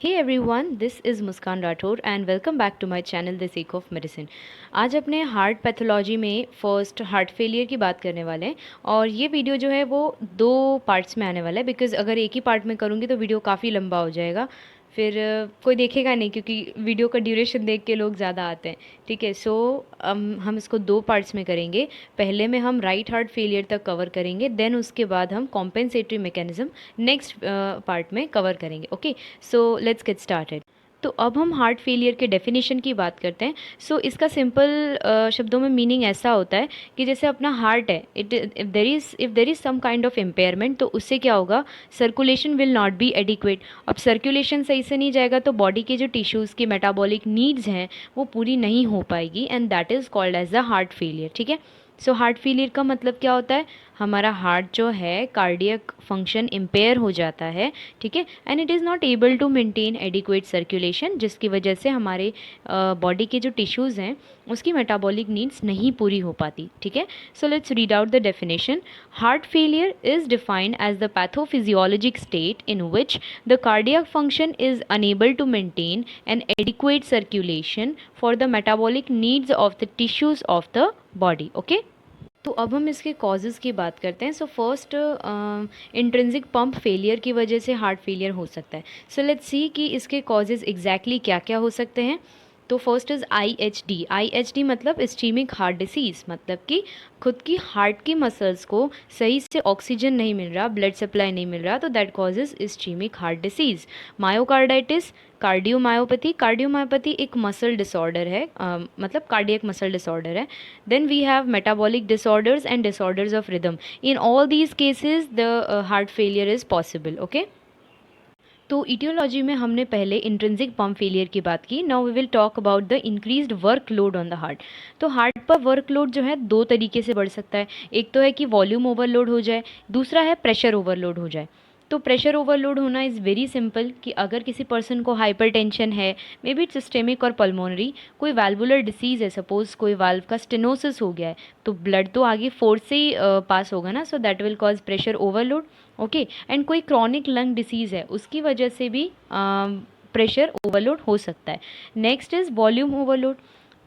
Hey everyone, this is Muskan Rathore and welcome back to my channel the seek of medicine. आज अपने heart pathology में first heart failure की बात करने वाले हैं। और ये वीडियो जो है वो दो पार्ट्स में आने वाला है, बिकॉज़ अगर एक ही पार्ट में करूँगी तो वीडियो काफ़ी लंबा हो जाएगा, फिर कोई देखेगा नहीं, क्योंकि वीडियो का ड्यूरेशन देख के लोग ज़्यादा आते हैं। ठीक है, सो हम इसको दो पार्ट्स में करेंगे। पहले में हम राइट हार्ट फेलियर तक कवर करेंगे, देन उसके बाद हम कॉम्पेंसेटरी मैकेनिज्म नेक्स्ट पार्ट में कवर करेंगे। Okay, so let's get started. तो अब हम हार्ट फेलियर के डेफिनेशन की बात करते हैं। सो इसका सिंपल शब्दों में मीनिंग ऐसा होता है कि जैसे अपना हार्ट है, if there is some kind of impairment, तो उससे क्या होगा, circulation will not be adequate. अब सर्कुलेशन सही से नहीं जाएगा तो बॉडी के जो टिश्यूज़ की मेटाबॉलिक नीड्स हैं वो पूरी नहीं हो पाएगी, and that is called as the heart failure. ठीक है, सो हार्ट फेलियर का मतलब क्या होता है, हमारा हार्ट जो है कार्डियक फंक्शन इम्पेयर हो जाता है। ठीक है, and it is not able to maintain adequate circulation, जिसकी वजह से हमारे बॉडी के जो टिश्यूज़ हैं उसकी मेटाबॉलिक नीड्स नहीं पूरी हो पाती। ठीक है, so let's read out the definition. Heart failure is defined as the pathophysiologic state in which the cardiac function is unable to maintain an adequate circulation for the metabolic needs of the tissues of the body. Okay, तो अब हम इसके causes की बात करते हैं। So first, intrinsic pump failure की वजह से हार्ट फेलियर हो सकता है। सो लेट्स सी कि इसके कॉजेज़ एग्जैक्टली क्या क्या हो सकते हैं। तो फर्स्ट इज़ IHD। IHD मतलब इस्चीमिक हार्ट डिसीज़, मतलब कि खुद की हार्ट की मसल्स को सही से ऑक्सीजन नहीं मिल रहा, ब्लड सप्लाई नहीं मिल रहा, तो that causes ischemic heart disease. Myocarditis, cardiomyopathy. Cardiomyopathy एक मसल डिसऑर्डर है, मतलब कार्डियक मसल डिसऑर्डर है। Then we have metabolic disorders and disorders of rhythm. In all these cases, the heart failure is possible. Okay. तो aetiology में हमने पहले intrinsic pump failure की बात की। Now we will talk about the increased workload on the heart. तो heart पर workload जो है दो तरीके से बढ़ सकता है। एक तो है कि वॉल्यूम ओवरलोड हो जाए, दूसरा है प्रेशर ओवरलोड हो जाए। तो प्रेशर ओवरलोड होना इज़ वेरी सिंपल कि अगर किसी पर्सन को हाइपरटेंशन है, मे बी सिस्टेमिक और पल्मोनरी, कोई वैल्वुलर डिसीज़ है, सपोज कोई वाल्व का स्टेनोसिस हो गया है, तो ब्लड तो आगे फोर्स से ही पास होगा ना, so that will cause pressure overload. Okay, and कोई क्रॉनिक लंग डिसीज़ है उसकी वजह से भी प्रेशर ओवरलोड हो सकता है। Next is volume overload.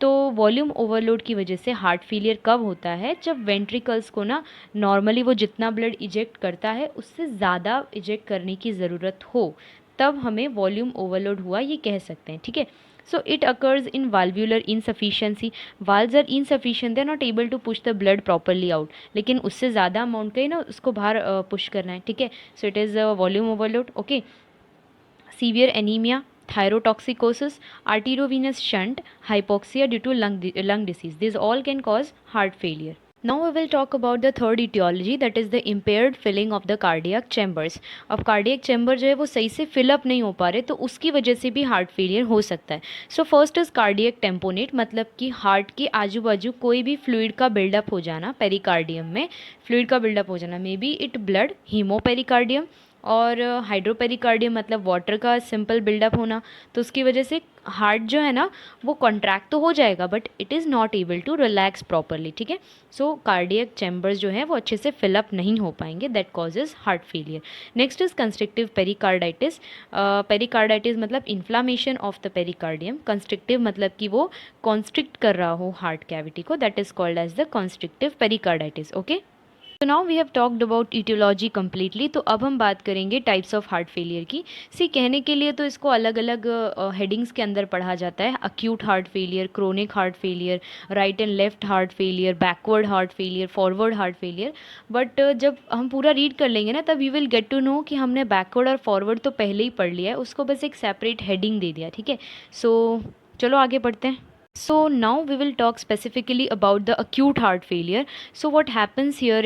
तो वॉल्यूम ओवरलोड की वजह से हार्ट फेलियर कब होता है, जब वेंट्रिकल्स को ना नॉर्मली वो जितना ब्लड इजेक्ट करता है उससे ज़्यादा इजेक्ट करने की ज़रूरत हो, तब हमें वॉल्यूम ओवरलोड हुआ ये कह सकते हैं। ठीक है, so it occurs in valvular insufficiency. Valves are insufficient, they are not able to push the blood properly out, लेकिन उससे ज़्यादा अमाउंट का ही ना उसको बाहर पुश करना है। ठीक है, so it is volume overload. Okay, severe anaemia, thyrotoxicosis, arteriovenous shunt, hypoxia due to lung disease. These all can cause heart failure. Now we will talk about the third etiology, that is the impaired filling of the cardiac chambers. अब cardiac chamber जो है वो सही से fill up नहीं हो पा रहे, तो उसकी वजह से भी heart failure हो सकता है। So first is cardiac tamponade, मतलब कि हार्ट के आजू बाजू कोई भी फ्लूइड का बिल्डअप हो जाना, पेरिकार्डियम में फ्लूइड का बिल्डअप हो जाना, मे बी इट ब्लड, हीमोपेरिकार्डियम, और हाइड्रोपेरिकार्डियम मतलब वाटर का सिंपल बिल्डअप होना। तो उसकी वजह से हार्ट जो है ना वो कॉन्ट्रैक्ट तो हो जाएगा, but it is not able to relax properly. ठीक है, सो कार्डियक चैम्बर्स जो हैं वो अच्छे से फिलअप नहीं हो पाएंगे, that causes heart failure. Next is constrictive pericarditis. Pericarditis मतलब inflammation of the pericardium. Constrictive मतलब कि वो कॉन्स्ट्रिक्ट कर रहा हो हार्ट कैविटी को, that is called as the constrictive pericarditis. Okay, तो now we have talked about etiology completely. तो अब हम बात करेंगे टाइप्स ऑफ हार्ट फेलियर की। सी, कहने के लिए तो इसको अलग अलग हेडिंग्स के अंदर पढ़ा जाता है। Acute heart failure, chronic heart failure, right and left heart failure, backward heart failure, forward heart failure. But जब हम पूरा रीड कर लेंगे ना तब you will get to know कि हमने बैकवर्ड और फॉरवर्ड तो पहले ही पढ़ लिया है, उसको बस एक सेपरेट हेडिंग दे दिया। ठीक है, सो चलो आगे बढ़ते हैं। So now we will talk specifically about the acute heart failure. So what happens here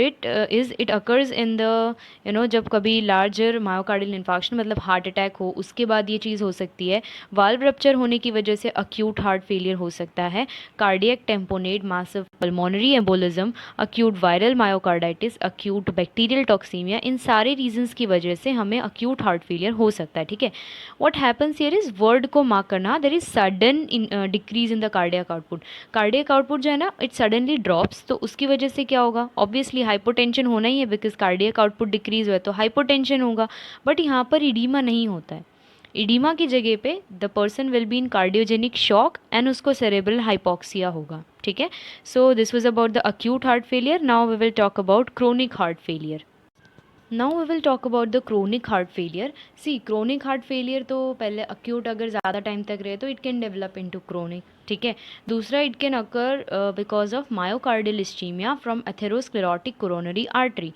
is it occurs in the जब कभी larger myocardial infarction मतलब heart attack हो उसके बाद ये चीज़ हो सकती है। valve rupture होने की वजह से acute heart failure हो सकता है। cardiac tamponade, massive pulmonary embolism, acute viral myocarditis, acute bacterial toxemia, इन सारे reasons की वजह से हमें acute heart failure हो सकता है। ठीक है, what happens here is word को mark करना, there is sudden decrease in the cardiac output. Cardiac output जो है ना इट सडनली ड्रॉप्स, तो उसकी वजह से क्या होगा, ऑब्वियसली हाइपोटेंशन होना ही है, बिकॉज कार्डियक आउटपुट डिक्रीज हुआ है तो हाइपोटेंशन होगा। बट यहाँ पर इडीमा नहीं होता है। इडीमा की जगह पे the person will be in cardiogenic shock and उसको सेरेब्रल हाइपोक्सिया होगा, ठीक है। So this was about the acute heart failure. Now we will talk about chronic heart failure. Now we will talk about the chronic heart failure. See chronic heart failure तो पहले acute अगर ज़्यादा time तक रहे तो it can develop into chronic, ठीक है। दूसरा, it can occur because of myocardial ischaemia from atherosclerotic coronary artery.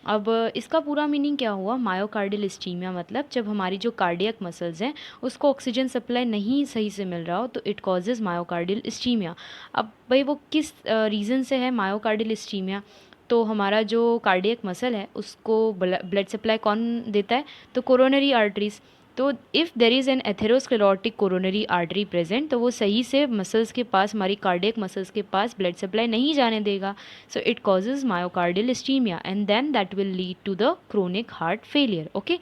अब इसका पूरा मीनिंग क्या हुआ? मायोकार्डियल इस्चीमिया मतलब जब हमारी जो कार्डियक मसल्स हैं उसको ऑक्सीजन सप्लाई नहीं सही से मिल रहा हो तो इट कॉजेज़ मायोकार्डियल इस्चीमिया। अब भाई वो किस रीज़न से है मायोकार्डियल इस्चीमिया? तो हमारा जो कार्डियक मसल है उसको ब्लड सप्लाई कौन देता है? तो कोरोनरी आर्टरीज। तो if there is an atherosclerotic coronary artery present तो वो सही से मसल्स के पास, हमारी कार्डियक मसल्स के पास ब्लड सप्लाई नहीं जाने देगा। So it causes myocardial ischaemia and then that will lead to the chronic heart failure. Okay,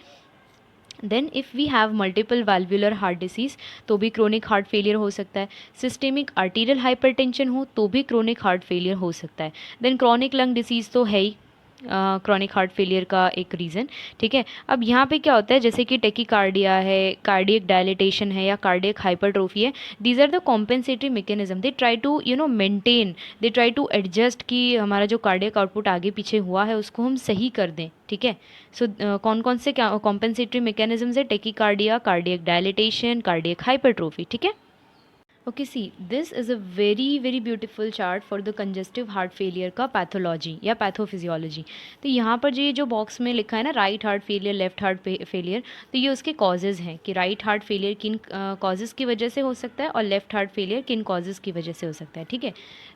then if we have multiple valvular heart disease तो भी क्रोनिक हार्ट फेलियर हो सकता है। Systemic arterial hypertension हो तो भी क्रोनिक हार्ट फेलियर हो सकता है। देन क्रॉनिक लंग डिसीज़ तो है ही क्रॉनिक हार्ट फेलियर का एक रीज़न, ठीक है। अब यहाँ पे क्या होता है, जैसे कि टेकीकार्डिया है, कार्डियक डायलिटेशन है या कार्डियक हाइपरट्रोफी है, these are the compensatory mechanism. They try to maintain, they try to adjust कि हमारा जो कार्डियक आउटपुट आगे पीछे हुआ है उसको हम सही कर दें, ठीक है। सो कौन कौन से क्या कॉम्पेंसेटरी मैकेनिज्म्स है? Tachycardia, cardiac dilatation, cardiac hypertrophy, ठीक है। Okay, see this is a very very beautiful chart for the congestive heart failure का पैथोलॉजी या पैथोफिजियोलॉजी। तो यहाँ पर ये जो बॉक्स में लिखा है ना, right heart failure, left heart failure, तो ये उसके कॉजेज़ हैं कि राइट हार्ट फेलियर किन कॉजेज़ की वजह से हो सकता है और लेफ्ट हार्ट फेलियर किन कॉजेज़ की वजह से हो सकता है, ठीक है।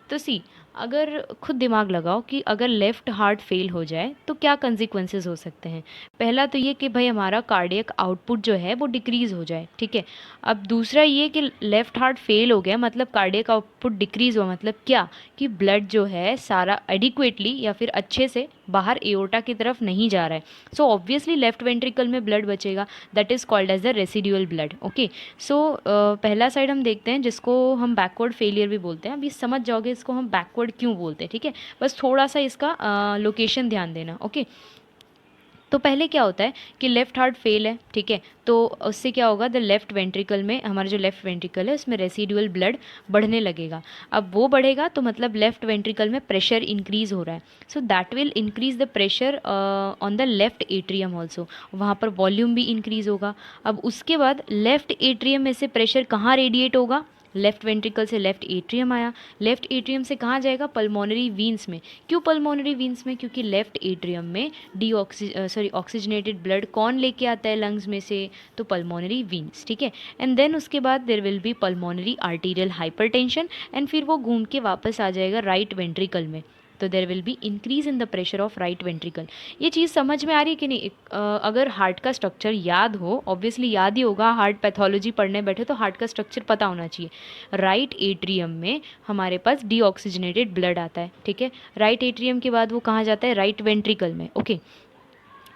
तो सी, अगर खुद दिमाग लगाओ कि अगर लेफ़्ट हार्ट फेल हो जाए तो क्या कंसिक्वेंसेस हो सकते हैं। पहला तो ये कि भाई हमारा कार्डियक आउटपुट जो है वो डिक्रीज़ हो जाए, ठीक है। अब दूसरा ये कि लेफ़्ट हार्ट फेल हो गया मतलब कार्डियक आउटपुट डिक्रीज़ हुआ, मतलब क्या कि ब्लड जो है सारा एडिक्वेटली या फिर अच्छे से बाहर एओर्टा की तरफ नहीं जा रहा है। सो ऑब्वियसली लेफ्ट वेंट्रिकल में ब्लड बचेगा, that is called as the residual blood. Okay, so पहला साइड हम देखते हैं जिसको हम बैकवर्ड फेलियर भी बोलते हैं। अब ये समझ जाओगे इसको हम बैकवर्ड क्यों बोलते हैं, ठीक है। बस थोड़ा सा इसका लोकेशन ध्यान देना। ओके, तो पहले क्या होता है कि लेफ़्ट हार्ट फेल है, ठीक है, तो उससे क्या होगा, द लेफ़्ट वेंट्रिकल में, हमारा जो लेफ़्ट वेंट्रिकल है उसमें रेसिडुअल ब्लड बढ़ने लगेगा। अब वो बढ़ेगा तो मतलब लेफ़्ट वेंट्रिकल में प्रेशर इंक्रीज़ हो रहा है, so that will increase the pressure on the left atrium also, वहाँ पर वॉल्यूम भी इंक्रीज़ होगा। अब उसके बाद लेफ़्ट एट्रियम में से प्रेशर कहाँ रेडिएट होगा? लेफ्ट वेंट्रिकल से लेफ्ट एट्रियम आया, लेफ्ट एट्रियम से कहाँ जाएगा? पल्मोनरी वीन्स में। क्यों पल्मोनरी वीन्स में? क्योंकि लेफ्ट एट्रियम में ऑक्सीजनेटेड ब्लड कौन लेके आता है लंग्स में से? तो पल्मोनरी वीन्स, ठीक है। एंड देन उसके बाद देर will be pulmonary arterial hypertension and फिर वो घूम के वापस आ जाएगा राइट वेंट्रिकल में, तो देर will be increase in the pressure of right ventricle. ये चीज़ समझ में आ रही है कि नहीं? अगर हार्ट का स्ट्रक्चर याद हो, ऑब्वियसली याद ही होगा, हार्ट पैथोलॉजी पढ़ने बैठे तो हार्ट का स्ट्रक्चर पता होना चाहिए। राइट एट्रियम में हमारे पास डीऑक्सीजनेटेड ब्लड आता है, ठीक है। राइट एट्रियम के बाद वो कहाँ जाता है? राइट वेंट्रिकल में। ओके,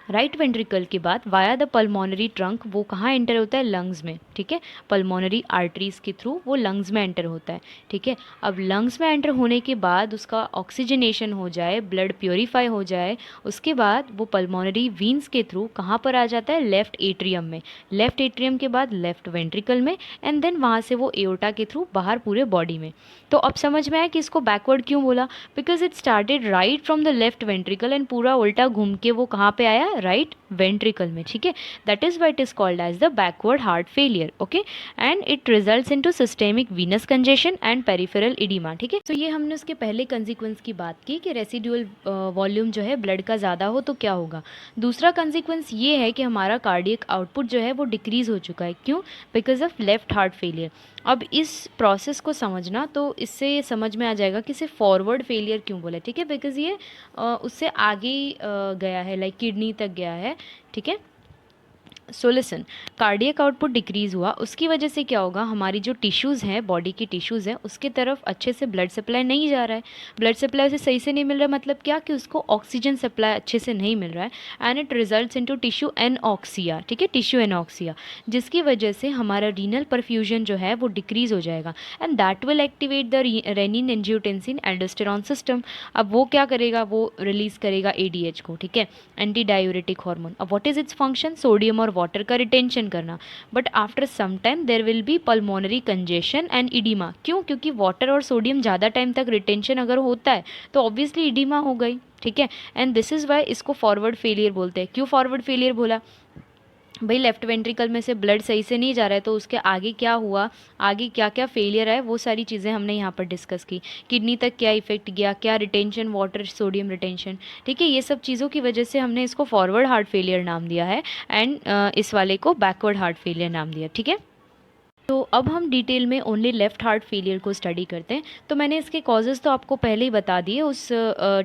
राइट वेंट्रिकल के बाद वाया द पल्मोनरी ट्रंक वो कहाँ एंटर होता है? लंग्स में, ठीक है। पल्मोनरी आर्टरीज के थ्रू वो लंग्स में एंटर होता है, ठीक है। अब लंग्स में एंटर होने के बाद उसका ऑक्सीजनेशन हो जाए, ब्लड प्योरीफाई हो जाए, उसके बाद वो पल्मोनरी वीन्स के थ्रू कहाँ पर आ जाता है? लेफ्ट एट्रियम में। लेफ्ट एट्रियम के बाद लेफ्ट वेंट्रिकल में एंड देन वहाँ से वो एओर्टा के थ्रू बाहर पूरे बॉडी में। तो अब समझ में आया कि इसको बैकवर्ड क्यों बोला? Because it started right from the left ventricle and पूरा उल्टा घूम के वो कहाँ पे आया? राइट वेंट्रिकल में, ठीक है। That is why it is called as the backward heart failure. Okay, and it results into systemic venous congestion and peripheral oedema, ठीक है। तो ये हमने उसके पहले कंसिक्वेंस की बात की कि रेसिडुअल वॉल्यूम जो है ब्लड का ज़्यादा हो तो क्या होगा। दूसरा कंसिक्वेंस ये है कि हमारा कार्डियक आउटपुट जो है वो डिक्रीज हो चुका है। क्यों? Because of left heart failure. अब इस प्रोसेस को समझना तो इससे समझ में आ जाएगा कि इसे फॉरवर्ड फेलियर क्यों बोला, ठीक है। बिकॉज ये उससे आगे गया है, लाइक किडनी तक गया है, ठीक है। So listen, cardiac output decrease हुआ, उसकी वजह से क्या होगा? हमारी जो टिश्यूज़ हैं, बॉडी की टिश्यूज़ हैं, उसके तरफ अच्छे से ब्लड सप्लाई नहीं जा रहा है। ब्लड सप्लाई उसे सही से नहीं मिल रहा है, मतलब क्या कि उसको ऑक्सीजन सप्लाई अच्छे से नहीं मिल रहा है and it results into tissue anoxia, ठीक है, टिश्यू एनऑक्सिया, जिसकी वजह से हमारा रीनल परफ्यूजन जो है वो डिक्रीज़ हो जाएगा and that will activate the renin angiotensin aldosterone system. अब वो क्या करेगा? वो रिलीज़ करेगा एडीएच को, ठीक है, एंटी डायूरेटिक हार्मोन। अब what is its function? Sodium और वाटर का रिटेंशन करना, but after some time there will be pulmonary congestion and oedema. क्यों? क्योंकि वाटर और सोडियम ज़्यादा टाइम तक रिटेंशन अगर होता है तो ऑब्वियसली इडीमा हो गई, ठीक है। एंड दिस इज़ वाई इसको फॉरवर्ड फेलियर बोलते हैं। क्यों फॉरवर्ड फेलियर बोला? भाई लेफ्ट वेंट्रिकल में से ब्लड सही से नहीं जा रहा है, तो उसके आगे क्या हुआ, आगे क्या क्या फेलियर है, वो सारी चीज़ें हमने यहाँ पर डिस्कस की। किडनी तक क्या इफेक्ट गया, क्या रिटेंशन, वाटर सोडियम रिटेंशन, ठीक है। ये सब चीज़ों की वजह से हमने इसको फॉरवर्ड हार्ट फेलियर नाम दिया है एंड इस वाले को बैकवर्ड हार्ट फेलियर नाम दिया, ठीक है। तो अब हम डिटेल में ओनली लेफ़्ट हार्ट फेलियर को स्टडी करते हैं। तो मैंने इसके कॉजेज़ तो आपको पहले ही बता दिए, उस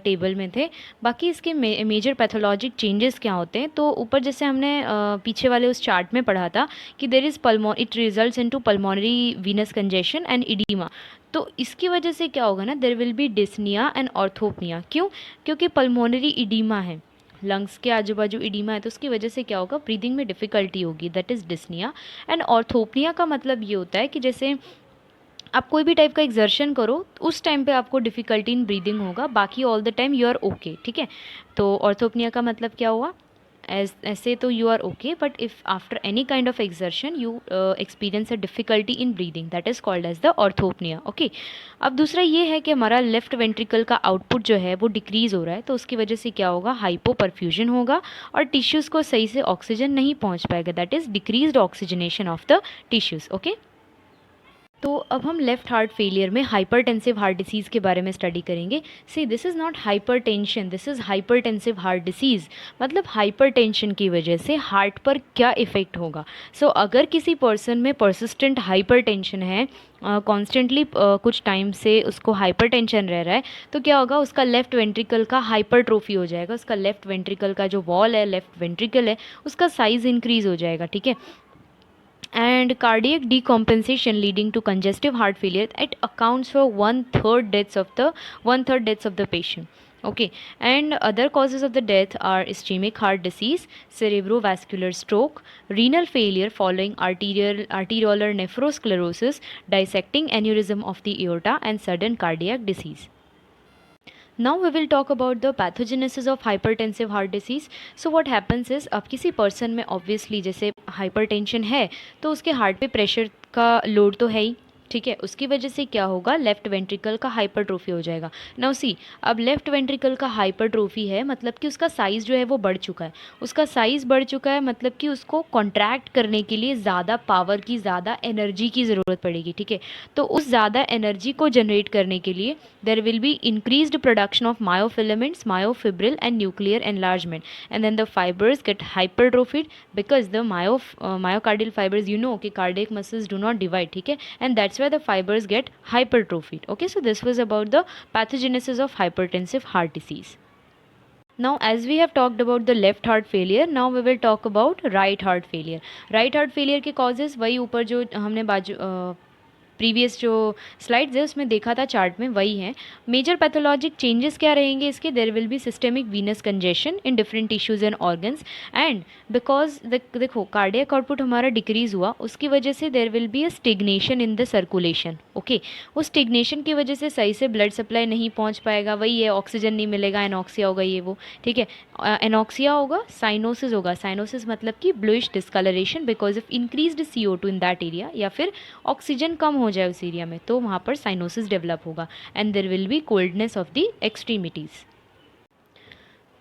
टेबल में थे। बाकी इसके मेजर पैथोलॉजिक चेंजेस क्या होते हैं, तो ऊपर जैसे हमने पीछे वाले उस चार्ट में पढ़ा था कि there is it results into pulmonary venous congestion and oedema. तो इसकी वजह से क्या होगा ना, there will be dyspnoea and orthopnoea. क्यों? क्योंकि पल्मोनरी इडीमा है, लंग्स के आजू बाजू इडीमा है, तो उसकी वजह से क्या होगा, ब्रीदिंग में डिफ़िकल्टी होगी, that is dyspnoea. And orthopnoea का मतलब ये होता है कि जैसे आप कोई भी टाइप का एक्सर्शन करो उस टाइम पे आपको डिफ़िकल्टी इन ब्रीदिंग होगा, बाकी all the time you are okay, ठीक है। तो ऑर्थोपनिया का मतलब क्या हुआ, ऐसे तो you are okay, but if after any kind of exertion you experience a difficulty in breathing, that is called as the orthopnoea, okay. अब दूसरा ये है कि हमारा लेफ्ट वेंट्रिकल का आउटपुट जो है वो डिक्रीज़ हो रहा है, तो उसकी वजह से क्या होगा, हाइपो परफ्यूजन होगा और टिश्यूज़ को सही से ऑक्सीजन नहीं पहुँच पाएगा, that is decreased oxygenation of the tissues, okay. तो अब हम लेफ़्ट हार्ट फेलियर में हाइपरटेंसिव हार्ट डिसीज़ के बारे में स्टडी करेंगे। See this is not hypertension, this is hypertensive heart disease. मतलब हाइपरटेंशन की वजह से हार्ट पर क्या इफ़ेक्ट होगा। सो अगर किसी पर्सन में परसिस्टेंट हाइपरटेंशन है, कॉन्स्टेंटली कुछ टाइम से उसको हाइपरटेंशन रह रहा है, तो क्या होगा, उसका लेफ़्ट वेंट्रिकल का हाइपरट्रोफी हो जाएगा, उसका लेफ़्ट वेंट्रिकल का जो वॉल है, लेफ़्ट वेंट्रिकल है, उसका साइज़ इंक्रीज़ हो जाएगा, ठीक है। And cardiac decompensation leading to congestive heart failure, it accounts for one third deaths of the patient, okay. And other causes of the death are ischemic heart disease, cerebrovascular stroke, renal failure following arteriolar nephrosclerosis, dissecting aneurysm of the aorta, and sudden cardiac disease. Now we will talk about the pathogenesis of hypertensive heart disease. So what happens is, अब किसी person में obviously जैसे hypertension है तो उसके heart पे pressure का load तो है ही, ठीक है। उसकी वजह से क्या होगा, लेफ्ट वेंट्रिकल का हाइपरट्रोफी हो जाएगा। नाउ सी, अब लेफ्ट वेंट्रिकल का हाइपरट्रोफी है मतलब कि उसका साइज़ जो है वो बढ़ चुका है, उसका साइज़ बढ़ चुका है मतलब कि उसको कॉन्ट्रैक्ट करने के लिए ज़्यादा पावर की, ज़्यादा एनर्जी की ज़रूरत पड़ेगी, ठीक है। तो उस ज़्यादा एनर्जी को जनरेट करने के लिए there will be increased production of myofilaments, myofibril and nuclear enlargement, and then the fibers get hypertrophied because the myocardial fibers, you know कि cardiac muscles do not divide, ठीक है, and that's where the fibers get hypertrophied, okay. So this was about the pathogenesis of hypertensive heart disease. Now as we have talked about the left heart failure, now we will talk about right heart failure. Right heart failure के causes वही ऊपर जो हमने previous जो slides है उसमें देखा था चार्ट में, वही है। मेजर पैथोलॉजिक चेंजेस क्या रहेंगे इसके, there will be systemic venous congestion in different tissues and organs, and because देखो कार्डियक आउटपुट हमारा डिक्रीज़ हुआ, उसकी वजह से there will be a stagnation in the circulation, okay. उस स्टिग्नेशन की वजह से सही से ब्लड सप्लाई नहीं पहुँच पाएगा, वही है, ऑक्सीजन नहीं मिलेगा, एनॉक्सिया होगा ये वो, ठीक है। एनॉक्सिया होगा, साइनोसिस होगा, साइनोसिस मतलब कि bluish discolouration because of increased CO2 in that area, या फिर ऑक्सीजन कम हो जाए उस एरिया में तो वहाँ पर साइनोसिस डेवलप होगा, and there will B coldness of the extremities.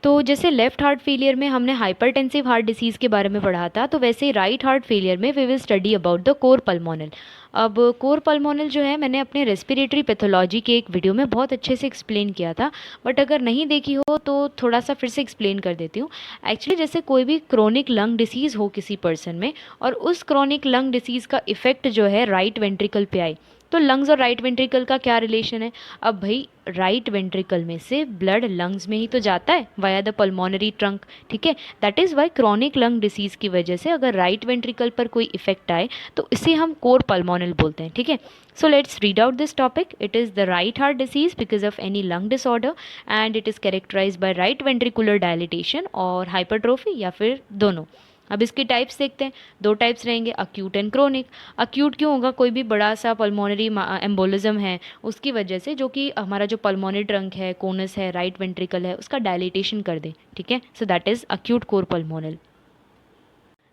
तो जैसे लेफ़्ट हार्ट फेलियर में हमने हाइपरटेंसिव हार्ट डिसीज़ के बारे में पढ़ा था, तो वैसे ही राइट हार्ट फेलियर में we will study about the cor pulmonale. अब कोर पल्मोनल जो है मैंने अपने रेस्पिरेटरी पैथोलॉजी के एक वीडियो में बहुत अच्छे से एक्सप्लेन किया था, बट अगर नहीं देखी हो तो थोड़ा सा फिर से एक्सप्लेन कर देती हूँ। एक्चुअली जैसे कोई भी क्रोनिक लंग डिसीज़ हो किसी पर्सन में, और उस क्रोनिक लंग डिसीज़ का इफ़ेक्ट जो है राइट वेंट्रिकल पे आए, तो लंग्स और राइट वेंट्रिकल का क्या रिलेशन है। अब भाई राइट वेंट्रिकल में से ब्लड लंग्स में ही तो जाता है वाया द पल्मोनरी ट्रंक, ठीक है। That is why chronic lung disease की वजह से अगर राइट वेंट्रिकल पर कोई इफेक्ट आए तो इसे हम कोर पल्मोनल बोलते हैं, ठीक है। So let's read out this topic. It is the right heart disease because of any lung disorder, and it is characterise by right ventricular dilatation और हाइपरट्रोफी, या फिर दोनों। अब इसके टाइप्स देखते हैं, दो टाइप्स रहेंगे, अक्यूट एंड क्रोनिक। अक्यूट क्यों होगा, कोई भी बड़ा सा पल्मोनरी एम्बोलिज्म है उसकी वजह से, जो कि हमारा जो पल्मोनरी ट्रंक है, कोनस है, राइट वेंट्रिकल है, उसका डायलिटेशन कर दे, ठीक है। So that is acute cor pulmonale.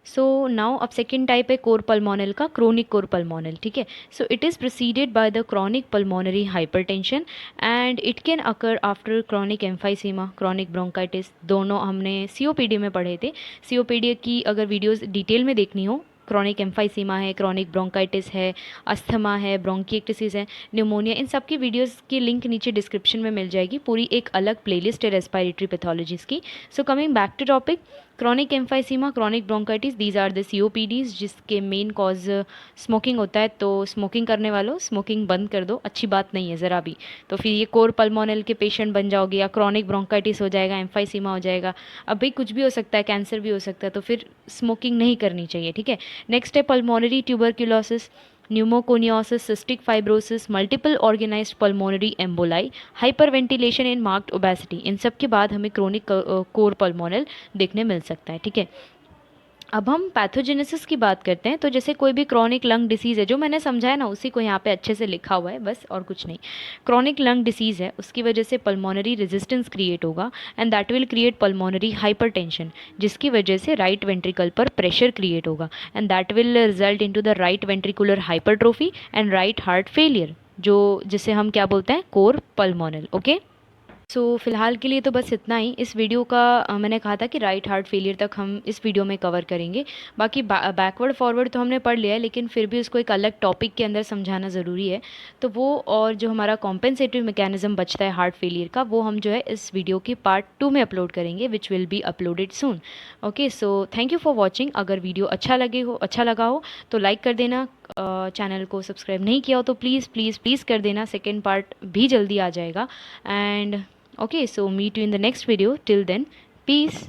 So now अब सेकेंड टाइप है कोर पल्मोनल का, क्रोनिक कोर पल्मोनल, ठीक है। So it is preceded by the chronic pulmonary hypertension and it can occur after chronic emphysema, chronic bronchitis. दोनों हमने COPD में पढ़े थे। सीओपीडी की अगर वीडियोस डिटेल में देखनी हो, क्रॉनिक एम्फाइसीमा है, क्रॉनिक ब्रोंकाइटिस है, अस्थमा है, ब्रोंकिएक्टिसिस है, न्यूमोनिया, इन सब की वीडियोस की लिंक नीचे डिस्क्रिप्शन में मिल जाएगी। पूरी एक अलग प्लेलिस्ट है रेस्पिरेटरी पैथोलॉजीज़ की। So coming back to topic, chronic emphysema, chronic bronchitis, these are the COPDs जिसके मेन कॉज स्मोकिंग होता है। तो स्मोकिंग करने वालों, स्मोकिंग बंद कर दो, अच्छी बात नहीं है ज़रा भी। तो फिर ये कोर पल्मोनल के पेशेंट बन जाओगे, या क्रॉनिक ब्रोंकाइटिस हो जाएगा, एम्फाइसीमा हो जाएगा। अब भाई कुछ भी हो सकता है, कैंसर भी हो सकता है, तो फिर स्मोकिंग नहीं करनी चाहिए, ठीक है। नेक्स्ट है pulmonary tuberculosis, pneumoconiosis, cystic fibrosis, multiple organized pulmonary emboli, hyperventilation in marked obesity। इन सब के बाद हमें क्रोनिक कोर पल्मोनल देखने मिल सकता है, ठीक है। अब हम पैथोजेनेसिस की बात करते हैं। तो जैसे कोई भी क्रॉनिक लंग डिसीज़ है, जो मैंने समझाया ना उसी को यहाँ पे अच्छे से लिखा हुआ है बस, और कुछ नहीं। क्रॉनिक लंग डिसीज़ है, उसकी वजह से पल्मोनरी रेजिस्टेंस क्रिएट होगा and that will create pulmonary hypertension, जिसकी वजह से राइट वेंट्रिकल पर प्रेशर क्रिएट होगा and that will result into the right ventricular hypertrophy and right heart failure, जो जिसे हम क्या बोलते हैं, कोर पल्मोनल, ओके। सो फ़िलहाल के लिए तो बस इतना ही। इस वीडियो का मैंने कहा था कि राइट हार्ट फेलियर तक हम इस वीडियो में कवर करेंगे। बाकी बैकवर्ड फॉरवर्ड तो हमने पढ़ लिया है, लेकिन फिर भी उसको एक अलग टॉपिक के अंदर समझाना ज़रूरी है। तो वो, और जो हमारा कॉम्पेंसेटरी मैकेनिज्म बचता है हार्ट फेलियर का, वो हम जो है इस वीडियो के पार्ट 2 में अपलोड करेंगे, which will be uploaded soon. Okay, so thank you for watching. अगर वीडियो अच्छा लगा हो तो लाइक कर देना, चैनल को सब्सक्राइब नहीं किया हो तो प्लीज़ प्लीज़ प्लीज़ कर देना। सेकेंड पार्ट भी जल्दी आ जाएगा। And okay, so meet you in the next video. Till then, peace.